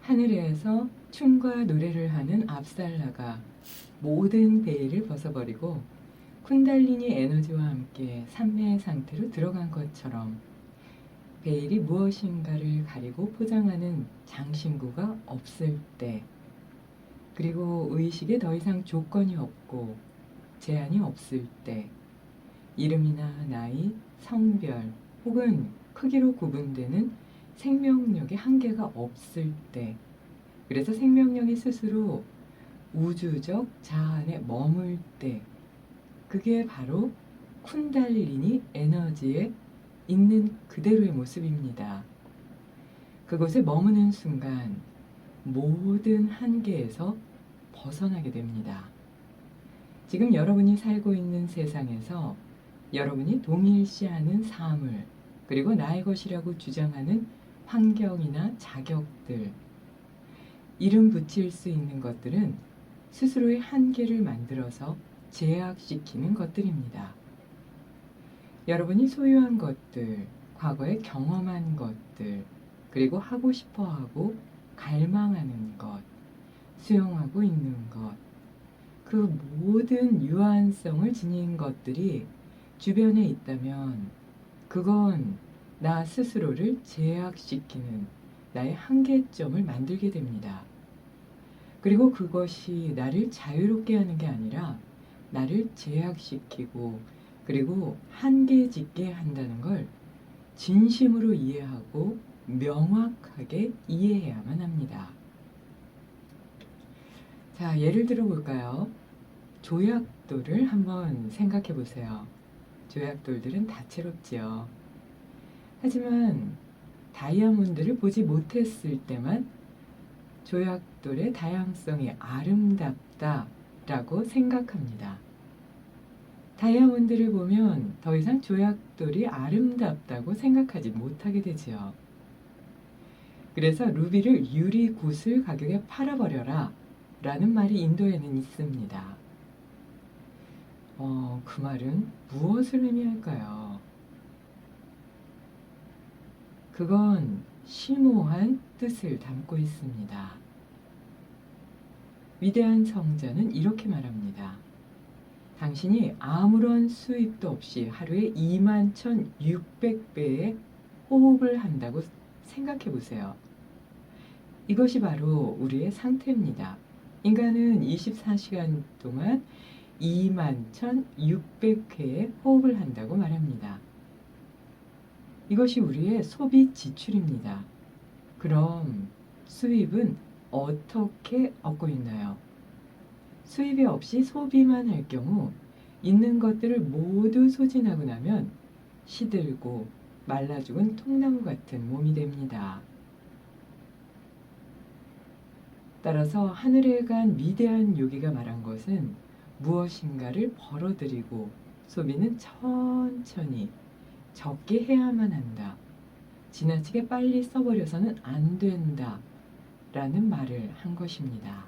하늘에서 춤과 노래를 하는 압살라가 모든 베일을 벗어버리고 쿤달리니 에너지와 함께 삼매의 상태로 들어간 것처럼 베일이 무엇인가를 가리고 포장하는 장신구가 없을 때, 그리고 의식에 더 이상 조건이 없고 제한이 없을 때, 이름이나 나이, 성별 혹은 크기로 구분되는 생명력의 한계가 없을 때, 그래서 생명력이 스스로 우주적 자아에 머물 때, 그게 바로 쿤달리니 에너지에 있는 그대로의 모습입니다. 그곳에 머무는 순간 모든 한계에서 벗어나게 됩니다. 지금 여러분이 살고 있는 세상에서 여러분이 동일시하는 사물, 그리고 나의 것이라고 주장하는 환경이나 자격들, 이름 붙일 수 있는 것들은 스스로의 한계를 만들어서 제약시키는 것들입니다. 여러분이 소유한 것들, 과거에 경험한 것들, 그리고 하고 싶어 하고 갈망하는 것, 수용하고 있는 것, 그 모든 유한성을 지닌 것들이 주변에 있다면 그건 나 스스로를 제약시키는 나의 한계점을 만들게 됩니다. 그리고 그것이 나를 자유롭게 하는 게 아니라 나를 제약시키고 그리고 한계 짓게 한다는 걸 진심으로 이해하고 명확하게 이해해야만 합니다. 자, 예를 들어 볼까요? 조약돌을 한번 생각해 보세요. 조약돌들은 다채롭지요. 하지만 다이아몬드를 보지 못했을 때만 조약돌의 다양성이 아름답다라고 생각합니다. 다이아몬드를 보면 더 이상 조약돌이 아름답다고 생각하지 못하게 되지요. 그래서 루비를 유리 구슬 가격에 팔아버려라 라는 말이 인도에는 있습니다. 그 말은 무엇을 의미할까요? 그건 심오한 뜻을 담고 있습니다. 위대한 성자는 이렇게 말합니다. 당신이 아무런 수입도 없이 하루에 21,600배의 호흡을 한다고 생각해 보세요. 이것이 바로 우리의 상태입니다. 인간은 24시간 동안 21,600회의 호흡을 한다고 말합니다. 이것이 우리의 소비 지출입니다. 그럼 수입은 어떻게 얻고 있나요? 수입이 없이 소비만 할 경우 있는 것들을 모두 소진하고 나면 시들고 말라 죽은 통나무 같은 몸이 됩니다. 따라서 하늘에 간 위대한 요기가 말한 것은 무엇인가를 벌어들이고 소비는 천천히 적게 해야만 한다. 지나치게 빨리 써버려서는 안 된다. 라는 말을 한 것입니다.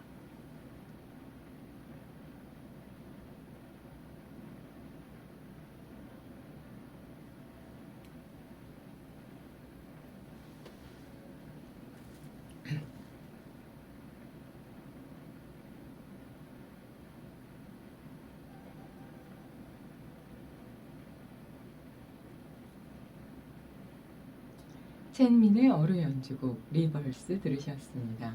첸민의 어루 연주곡 리버스 들으셨습니다.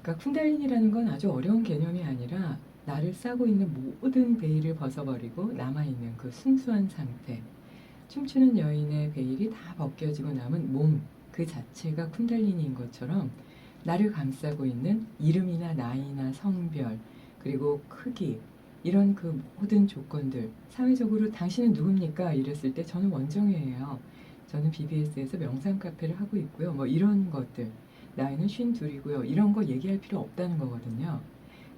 그러니까 쿤달린이라는 건 아주 어려운 개념이 아니라 나를 싸고 있는 모든 베일을 벗어버리고 남아있는 그 순수한 상태, 춤추는 여인의 베일이 다 벗겨지고 남은 몸 그 자체가 쿤달리니인 것처럼 나를 감싸고 있는 이름이나 나이나 성별 그리고 크기, 이런 그 모든 조건들, 사회적으로 당신은 누굽니까? 이랬을 때 저는 원정회예요. 저는 BBS에서 명상 카페를 하고 있고요. 뭐 이런 것들, 나이는 52이고요. 이런 거 얘기할 필요 없다는 거거든요.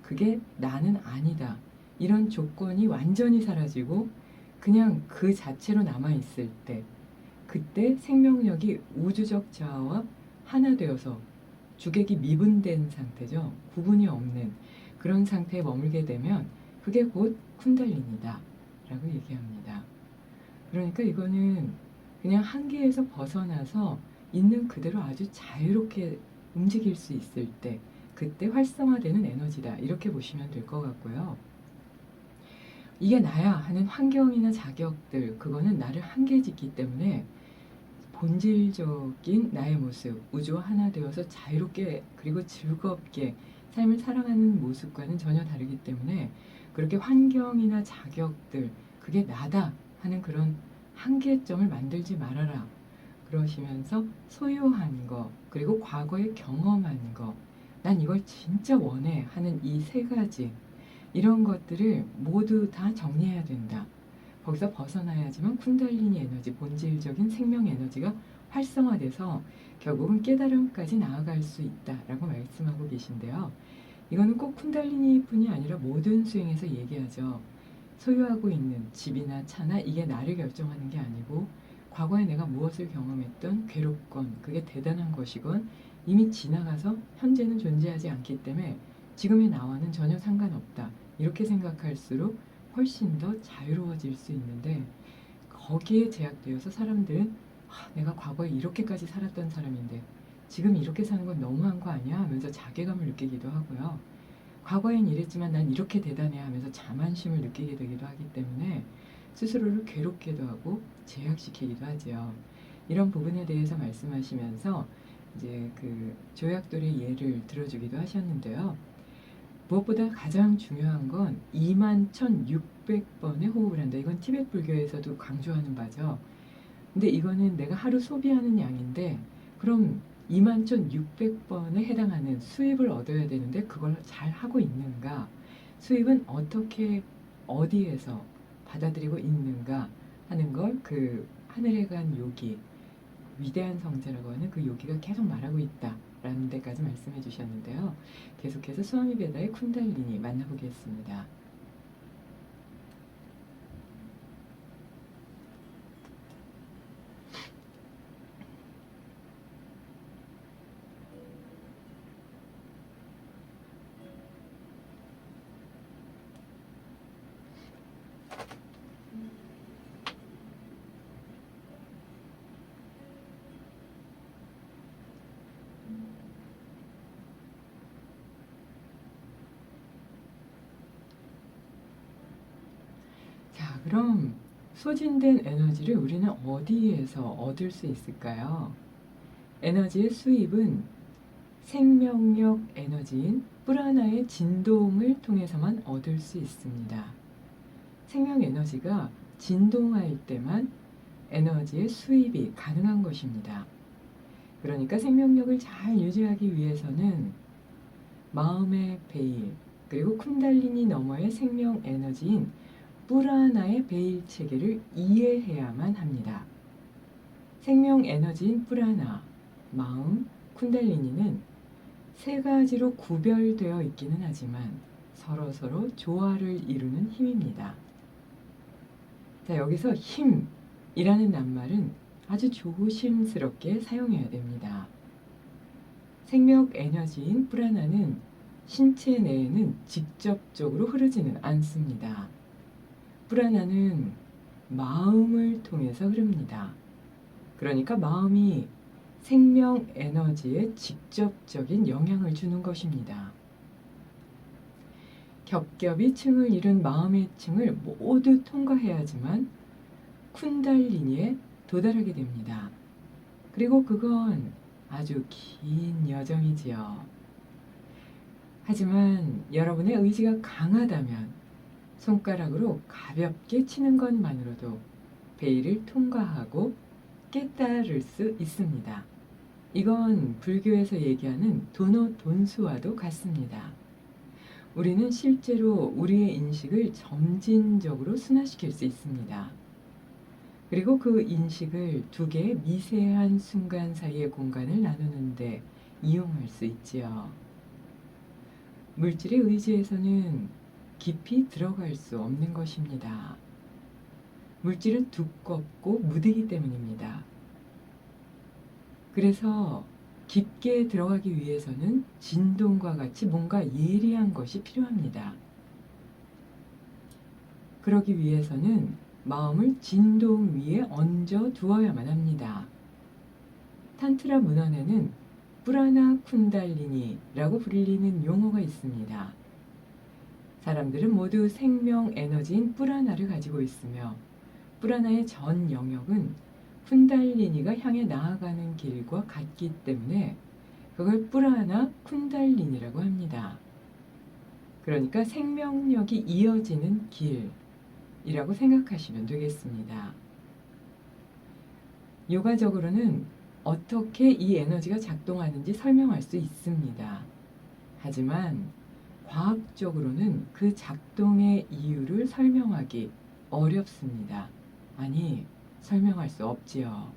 그게 나는 아니다. 이런 조건이 완전히 사라지고 그냥 그 자체로 남아있을 때, 그때 생명력이 우주적 자아와 하나 되어서 주객이 미분된 상태죠. 구분이 없는 그런 상태에 머물게 되면 그게 곧 쿤달린이다 라고 얘기합니다. 그러니까 이거는 그냥 한계에서 벗어나서 있는 그대로 아주 자유롭게 움직일 수 있을 때 그때 활성화되는 에너지다. 이렇게 보시면 될 것 같고요. 이게 나야 하는 환경이나 자격들, 그거는 나를 한계짓기 때문에 본질적인 나의 모습, 우주와 하나 되어서 자유롭게 그리고 즐겁게 삶을 살아가는 모습과는 전혀 다르기 때문에 그렇게 환경이나 자격들, 그게 나다 하는 그런 한계점을 만들지 말아라. 그러시면서 소유한 거, 그리고 과거에 경험한 거, 난 이걸 진짜 원해 하는 이 세 가지, 이런 것들을 모두 다 정리해야 된다. 거기서 벗어나야지만 쿤달리니 에너지, 본질적인 생명 에너지가 활성화돼서 결국은 깨달음까지 나아갈 수 있다라고 말씀하고 계신데요. 이거는 꼭 쿤달리니 뿐이 아니라 모든 수행에서 얘기하죠. 소유하고 있는 집이나 차나 이게 나를 결정하는 게 아니고 과거에 내가 무엇을 경험했던 괴롭건 그게 대단한 것이건 이미 지나가서 현재는 존재하지 않기 때문에 지금의 나와는 전혀 상관없다. 이렇게 생각할수록 훨씬 더 자유로워질 수 있는데 거기에 제약되어서 사람들은 내가 과거에 이렇게까지 살았던 사람인데 지금 이렇게 사는 건 너무한 거 아니야? 하면서 자괴감을 느끼기도 하고요. 과거엔 이랬지만 난 이렇게 대단해 하면서 자만심을 느끼게 되기도 하기 때문에 스스로를 괴롭게도 하고 제약시키기도 하죠. 이런 부분에 대해서 말씀하시면서 이제 그 조약돌의 예를 들어주기도 하셨는데요. 무엇보다 가장 중요한 건 21,600번의 호흡을 한다. 이건 티베트 불교에서도 강조하는 바죠. 근데 이거는 내가 하루 소비하는 양인데 그럼 21,600번에 해당하는 수입을 얻어야 되는데 그걸 잘 하고 있는가? 수입은 어떻게 어디에서 받아들이고 있는가 하는 걸 그 하늘에 간 요기, 위대한 성자라고 하는 그 요기가 계속 말하고 있다라는 데까지 말씀해 주셨는데요. 계속해서 스와미 베다의 쿤달리니 만나보겠습니다. 자, 그럼 소진된 에너지를 우리는 어디에서 얻을 수 있을까요? 에너지의 수입은 생명력 에너지인 프라나의 진동을 통해서만 얻을 수 있습니다. 생명 에너지가 진동할 때만 에너지의 수입이 가능한 것입니다. 그러니까 생명력을 잘 유지하기 위해서는 마음의 베일, 그리고 쿤달리니 너머의 생명 에너지인 뿌라나의 베일 체계를 이해해야만 합니다. 생명 에너지인 뿌라나, 마음, 쿤달리니는 세 가지로 구별되어 있기는 하지만 서로서로 조화를 이루는 힘입니다. 자, 여기서 힘이라는 낱말은 아주 조심스럽게 사용해야 됩니다. 생명 에너지인 프라나는 신체 내에는 직접적으로 흐르지는 않습니다. 프라나는 마음을 통해서 흐릅니다. 그러니까 마음이 생명 에너지에 직접적인 영향을 주는 것입니다. 겹겹이 층을 이룬 마음의 층을 모두 통과해야지만 쿤달리니에 도달하게 됩니다. 그리고 그건 아주 긴 여정이지요. 하지만 여러분의 의지가 강하다면 손가락으로 가볍게 치는 것만으로도 베일을 통과하고 깨달을 수 있습니다. 이건 불교에서 얘기하는 도노 돈수와도 같습니다. 우리는 실제로 우리의 인식을 점진적으로 순화시킬 수 있습니다. 그리고 그 인식을 두 개의 미세한 순간 사이의 공간을 나누는데 이용할 수 있지요. 물질의 의지에서는 깊이 들어갈 수 없는 것입니다. 물질은 두껍고 무디기 때문입니다. 그래서 깊게 들어가기 위해서는 진동과 같이 뭔가 예리한 것이 필요합니다. 그러기 위해서는 마음을 진동 위에 얹어 두어야만 합니다. 탄트라 문헌에는 뿌라나 쿤달리니라고 불리는 용어가 있습니다. 사람들은 모두 생명 에너지인 뿌라나를 가지고 있으며 뿌라나의 전 영역은 쿤달리니가 향해 나아가는 길과 같기 때문에 그걸 뿌라나 쿤달리니라고 합니다. 그러니까 생명력이 이어지는 길이라고 생각하시면 되겠습니다. 요가적으로는 어떻게 이 에너지가 작동하는지 설명할 수 있습니다. 하지만 과학적으로는 그 작동의 이유를 설명하기 어렵습니다. 아니, 설명할 수 없지요.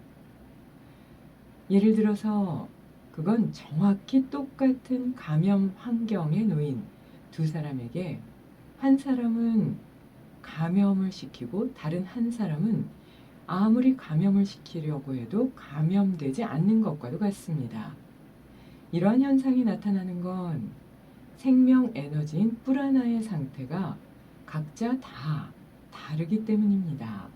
예를 들어서 그건 정확히 똑같은 감염 환경에 놓인 두 사람에게 한 사람은 감염을 시키고 다른 한 사람은 아무리 감염을 시키려고 해도 감염되지 않는 것과도 같습니다. 이러한 현상이 나타나는 건 생명 에너지인 뿌라나의 상태가 각자 다 다르기 때문입니다.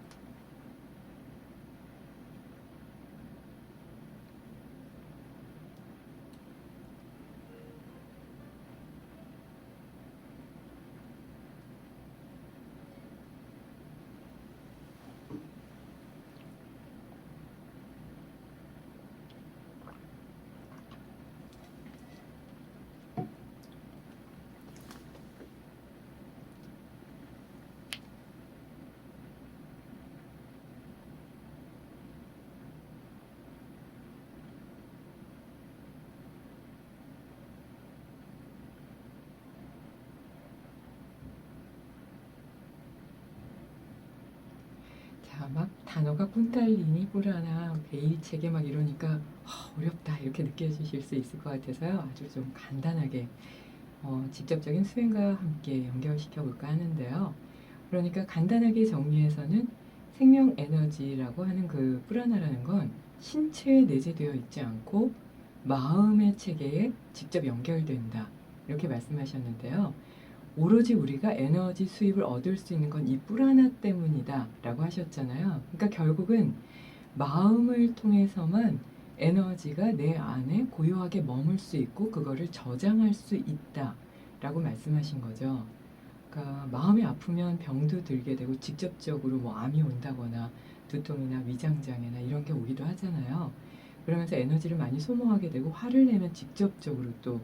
막 단어가 쿤달리니, 뿌라나, 베일체계 막 이러니까 어렵다 이렇게 느껴지실 수 있을 것 같아서요. 아주 좀 간단하게 직접적인 수행과 함께 연결시켜 볼까 하는데요. 그러니까 간단하게 정리해서는 생명 에너지라고 하는 그 뿌라나라는 건 신체에 내재되어 있지 않고 마음의 체계에 직접 연결된다. 이렇게 말씀하셨는데요. 오로지 우리가 에너지 수입을 얻을 수 있는 건 이 뿌라나 때문이다 라고 하셨잖아요. 그러니까 결국은 마음을 통해서만 에너지가 내 안에 고요하게 머물 수 있고 그거를 저장할 수 있다 라고 말씀하신 거죠. 그러니까 마음이 아프면 병도 들게 되고 직접적으로 뭐 암이 온다거나 두통이나 위장장애나 이런 게 오기도 하잖아요. 그러면서 에너지를 많이 소모하게 되고 화를 내면 직접적으로 또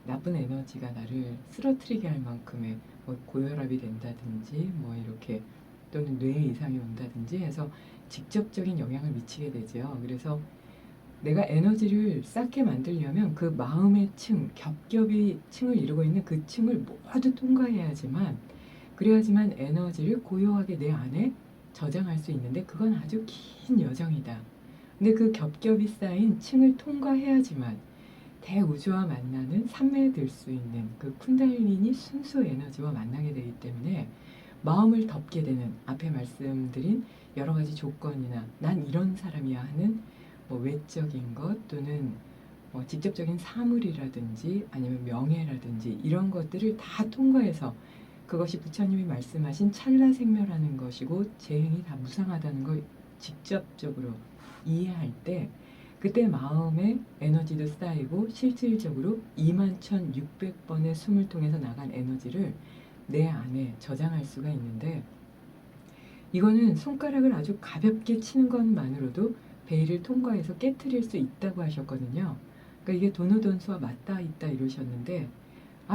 나쁜 에너지가 나를 쓰러뜨리게 할 만큼의 뭐 고혈압이 된다든지 뭐 이렇게 또는 뇌 이상이 온다든지 해서 직접적인 영향을 미치게 되죠. 그래서 내가 에너지를 쌓게 만들려면 그 마음의 층, 겹겹이 층을 이루고 있는 그 층을 모두 통과해야지만 그래야지만 에너지를 고요하게 내 안에 저장할 수 있는데 그건 아주 긴 여정이다. 근데 그 겹겹이 쌓인 층을 통과해야지만 대우주와 만나는 삼매될 수 있는 그 쿤달리니 순수 에너지와 만나게 되기 때문에 마음을 덮게 되는 앞에 말씀드린 여러 가지 조건이나 난 이런 사람이야 하는 뭐 외적인 것 또는 직접적인 사물이라든지 아니면 명예라든지 이런 것들을 다 통과해서 그것이 부처님이 말씀하신 찰나생멸하는 것이고 재행이 다 무상하다는 걸 직접적으로 이해할 때 그때 마음의 에너지도 쌓이고 실질적으로 21,600번의 숨을 통해서 나간 에너지를 내 안에 저장할 수가 있는데 이거는 손가락을 아주 가볍게 치는 것만으로도 베일을 통과해서 깨트릴 수 있다고 하셨거든요. 그러니까 이게 도노돈수와 맞닿아 있다 이러셨는데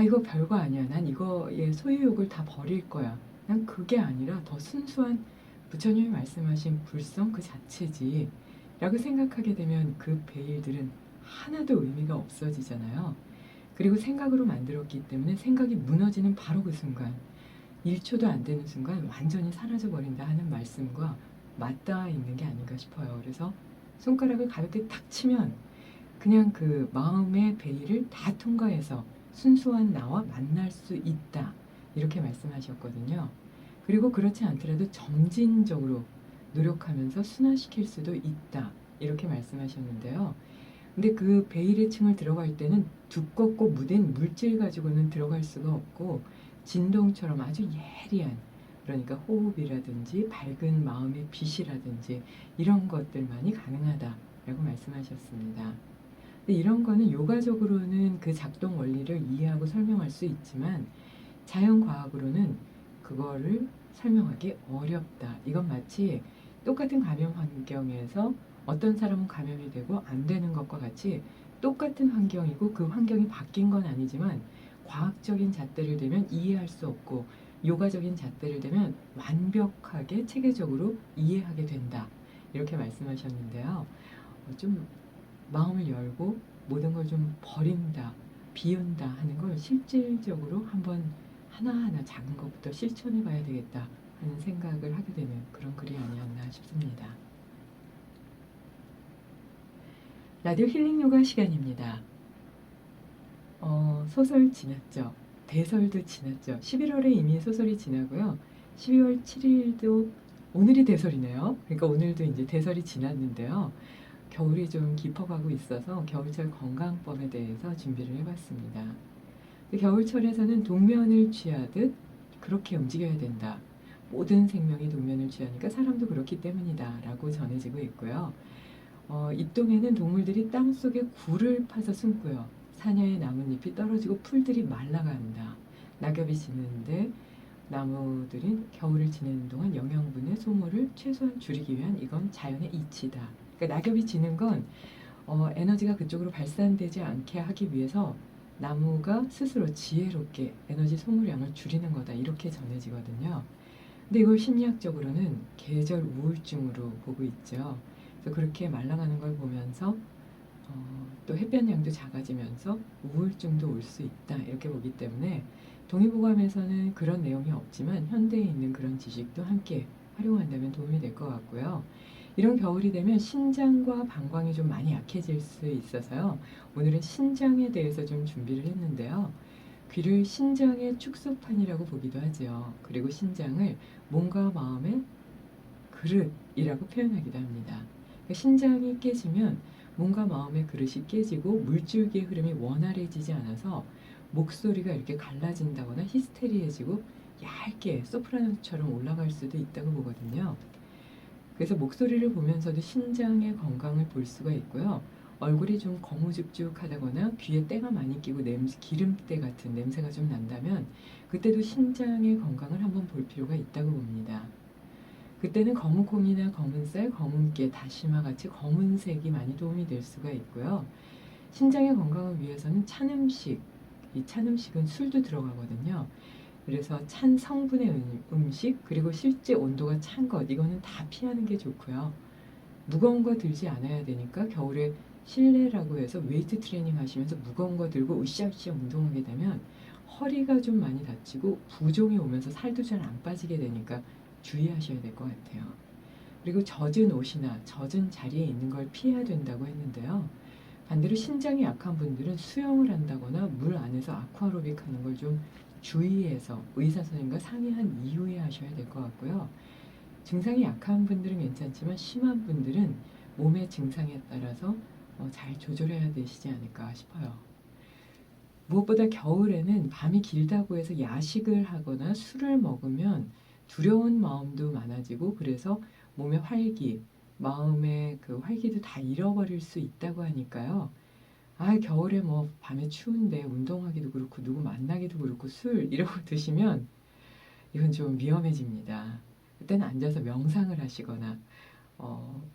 이거 별거 아니야. 난 이거의 소유욕을 다 버릴 거야. 난 그게 아니라 더 순수한 부처님이 말씀하신 불성 그 자체지 라고 생각하게 되면 그 베일들은 하나도 의미가 없어지잖아요. 그리고 생각으로 만들었기 때문에 생각이 무너지는 바로 그 순간 1초도 안 되는 순간 완전히 사라져 버린다 하는 말씀과 맞닿아 있는 게 아닌가 싶어요. 그래서 손가락을 가볍게 탁 치면 그냥 그 마음의 베일을 다 통과해서 순수한 나와 만날 수 있다 이렇게 말씀하셨거든요. 그리고 그렇지 않더라도 점진적으로 노력하면서 순화시킬 수도 있다 이렇게 말씀하셨는데요. 근데 그 베일의 층을 들어갈 때는 두껍고 무딘 물질 가지고는 들어갈 수가 없고 진동처럼 아주 예리한 그러니까 호흡이라든지 밝은 마음의 빛이라든지 이런 것들만이 가능하다라고 말씀하셨습니다. 근데 이런 거는 요가적으로는 그 작동 원리를 이해하고 설명할 수 있지만 자연과학으로는 그거를 설명하기 어렵다. 이건 마치 똑같은 감염 환경에서 어떤 사람은 감염이 되고 안 되는 것과 같이 똑같은 환경이고 그 환경이 바뀐 건 아니지만 과학적인 잣대를 대면 이해할 수 없고 요가적인 잣대를 대면 완벽하게 체계적으로 이해하게 된다. 이렇게 말씀하셨는데요. 좀 마음을 열고 모든 걸 좀 버린다, 비운다 하는 걸 실질적으로 한번 하나하나 작은 것부터 실천해 봐야 되겠다 하는 생각을 하게 되는 그런 글이 아니었나 싶습니다. 라디오 힐링 요가 시간입니다. 소설 지났죠. 대설도 지났죠. 11월에 이미 소설이 지나고요. 12월 7일도 오늘이 대설이네요. 그러니까 오늘도 이제 대설이 지났는데요. 겨울이 좀 깊어가고 있어서 겨울철 건강법에 대해서 준비를 해봤습니다. 겨울철에서는 동면을 취하듯 그렇게 움직여야 된다. 모든 생명이 동면을 취하니까 사람도 그렇기 때문이다 라고 전해지고 있고요. 입동에는 동물들이 땅속에 굴을 파서 숨고요. 사냐의 나뭇잎이 떨어지고 풀들이 말라간다. 낙엽이 지는데 나무들은 겨울을 지내는 동안 영양분의 소모를 최소한 줄이기 위한 이건 자연의 이치다. 그러니까 낙엽이 지는 건 에너지가 그쪽으로 발산되지 않게 하기 위해서 나무가 스스로 지혜롭게 에너지 소모량을 줄이는 거다. 이렇게 전해지거든요. 근데 이걸 심리학적으로는 계절 우울증으로 보고 있죠. 그래서 그렇게 말라가는 걸 보면서 또 햇볕량도 작아지면서 우울증도 올 수 있다. 이렇게 보기 때문에 동의보감에서는 그런 내용이 없지만 현대에 있는 그런 지식도 함께 활용한다면 도움이 될 것 같고요. 이런 겨울이 되면 신장과 방광이 좀 많이 약해질 수 있어서요. 오늘은 신장에 대해서 좀 준비를 했는데요. 귀를 신장의 축소판이라고 보기도 하죠. 그리고 신장을 몸과 마음의 그릇이라고 표현하기도 합니다. 그러니까 신장이 깨지면 몸과 마음의 그릇이 깨지고 물줄기의 흐름이 원활해지지 않아서 목소리가 이렇게 갈라진다거나 히스테리해지고 얇게 소프라노처럼 올라갈 수도 있다고 보거든요. 그래서 목소리를 보면서도 신장의 건강을 볼 수가 있고요. 얼굴이 좀 거무죽죽하다거나 귀에 때가 많이 끼고 기름때 같은 냄새가 좀 난다면 그때도 신장의 건강을 한번 볼 필요가 있다고 봅니다. 그때는 검은콩이나 검은쌀, 검은깨, 다시마 같이 검은색이 많이 도움이 될 수가 있고요. 신장의 건강을 위해서는 찬 음식, 이 찬 음식은 술도 들어가거든요. 그래서 찬 성분의 음식 그리고 실제 온도가 찬 것 이거는 다 피하는 게 좋고요. 무거운 거 들지 않아야 되니까 겨울에 실내라고 해서 웨이트 트레이닝 하시면서 무거운 거 들고 으쌰으쌰 운동하게 되면 허리가 좀 많이 다치고 부종이 오면서 살도 잘 안 빠지게 되니까 주의하셔야 될 것 같아요. 그리고 젖은 옷이나 젖은 자리에 있는 걸 피해야 된다고 했는데요. 반대로 신장이 약한 분들은 수영을 한다거나 물 안에서 아쿠아로빅 하는 걸 좀 주의해서 의사 선생님과 상의한 이후에 하셔야 될 것 같고요. 증상이 약한 분들은 괜찮지만 심한 분들은 몸의 증상에 따라서 잘 조절해야 되시지 않을까 싶어요. 무엇보다 겨울에는 밤이 길다고 해서 야식을 하거나 술을 먹으면 두려운 마음도 많아지고 그래서 몸의 활기, 마음의 그 활기도 다 잃어버릴 수 있다고 하니까요. 겨울에 뭐 밤에 추운데 운동하기도 그렇고 누구 만나기도 그렇고 술 이러고 드시면 이건 좀 위험해집니다. 그때는 앉아서 명상을 하시거나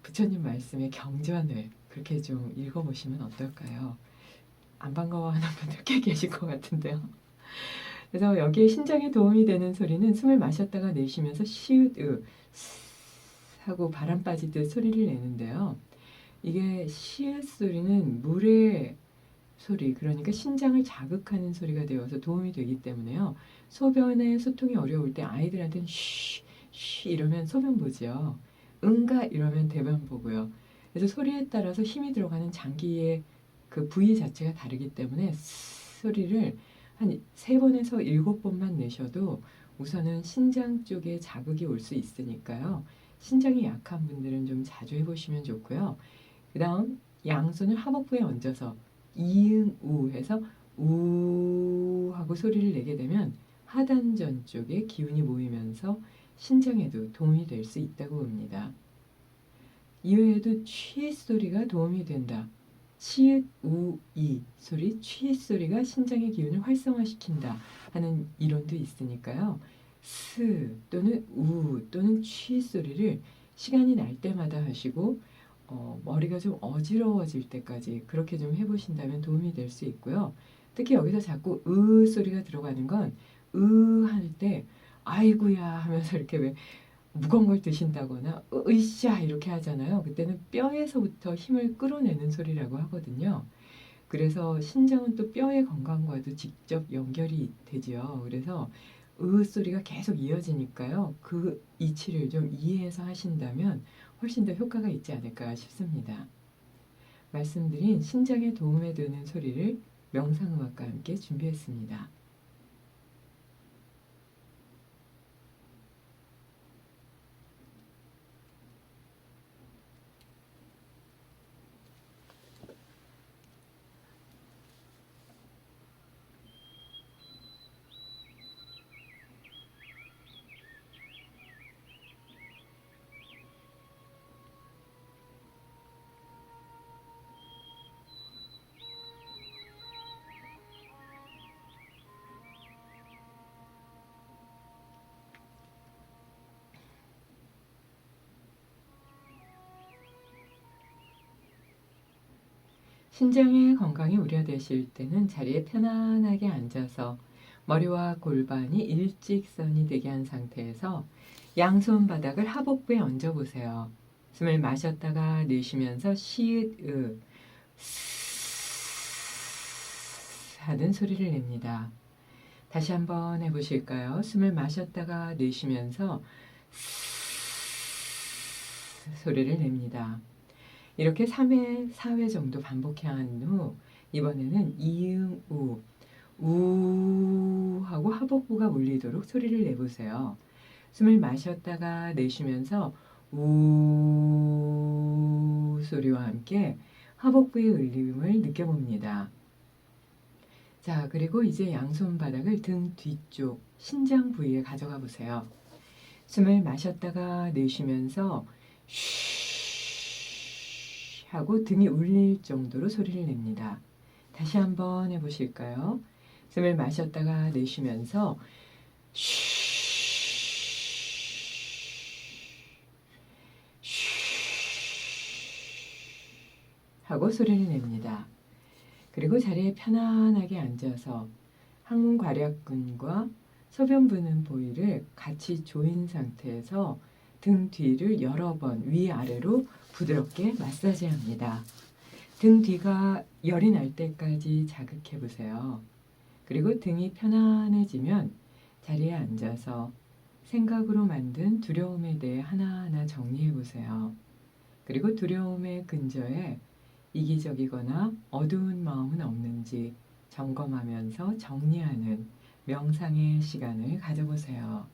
부처님 말씀의 경전을 그렇게 좀 읽어보시면 어떨까요? 안 반가워하는 분들 꽤 계실 것 같은데요. 그래서 여기에 신장에 도움이 되는 소리는 숨을 마셨다가 내쉬면서 시읒 하고 바람 빠지듯 소리를 내는데요. 이게 시읒 소리는 물의 소리, 그러니까 신장을 자극하는 소리가 되어서 도움이 되기 때문에요. 소변에 소통이 어려울 때 아이들한테는 쉬 이러면 소변 보죠. 응가 이러면 대변 보고요. 그래서 소리에 따라서 힘이 들어가는 장기의 그 부위 자체가 다르기 때문에 소리를 한 3번에서 7번만 내셔도 우선은 신장 쪽에 자극이 올 수 있으니까요. 신장이 약한 분들은 좀 자주 해보시면 좋고요. 그 다음 양손을 하복부에 얹어서 이응 우 해서 우 하고 소리를 내게 되면 하단전 쪽에 기운이 모이면서 신장에도 도움이 될 수 있다고 봅니다. 이외에도 취 소리가 도움이 된다. 치읓, 우, 이 소리, 취 소리가 신장의 기운을 활성화시킨다 하는 이론도 있으니까요. 스 또는 우 또는 취 소리를 시간이 날 때마다 하시고 머리가 좀 어지러워질 때까지 그렇게 좀 해보신다면 도움이 될 수 있고요. 특히 여기서 자꾸 으 소리가 들어가는 건 으 할 때 아이고야 하면서 이렇게 왜 무거운 걸 드신다거나 으쌰 이렇게 하잖아요. 그때는 뼈에서부터 힘을 끌어내는 소리라고 하거든요. 그래서 신장은 또 뼈의 건강과도 직접 연결이 되지요. 그래서 으 소리가 계속 이어지니까요. 그 이치를 좀 이해해서 하신다면 훨씬 더 효과가 있지 않을까 싶습니다. 말씀드린 신장에 도움이 되는 소리를 명상음악과 함께 준비했습니다. 신장의 건강이 우려되실 때는 자리에 편안하게 앉아서 머리와 골반이 일직선이 되게 한 상태에서 양손 바닥을 하복부에 얹어 보세요. 숨을 마셨다가 내쉬면서 시읒 으 하는 소리를 냅니다. 다시 한번 해보실까요? 숨을 마셨다가 내쉬면서 소리를 냅니다. 이렇게 3회, 4회 정도 반복해 한 후 이번에는 이응, 우 하고 하복부가 울리도록 소리를 내보세요. 숨을 마셨다가 내쉬면서 우 소리와 함께 하복부의 울림을 느껴봅니다. 자, 그리고 이제 양손 바닥을 등 뒤쪽 신장 부위에 가져가 보세요. 숨을 마셨다가 내쉬면서 쉬 하고 등이 울릴 정도로 소리를 냅니다. 다시 한번 해보실까요? 숨을 마셨다가 내쉬면서 쉬 하고 소리를 냅니다. 그리고 자리에 편안하게 앉아서 항문괄약근과 소변 부는 부위를 같이 조인 상태에서 등 뒤를 여러 번 위아래로 부드럽게 마사지합니다. 등 뒤가 열이 날 때까지 자극해 보세요. 그리고 등이 편안해지면 자리에 앉아서 생각으로 만든 두려움에 대해 하나하나 정리해 보세요. 그리고 두려움의 근저에 이기적이거나 어두운 마음은 없는지 점검하면서 정리하는 명상의 시간을 가져보세요.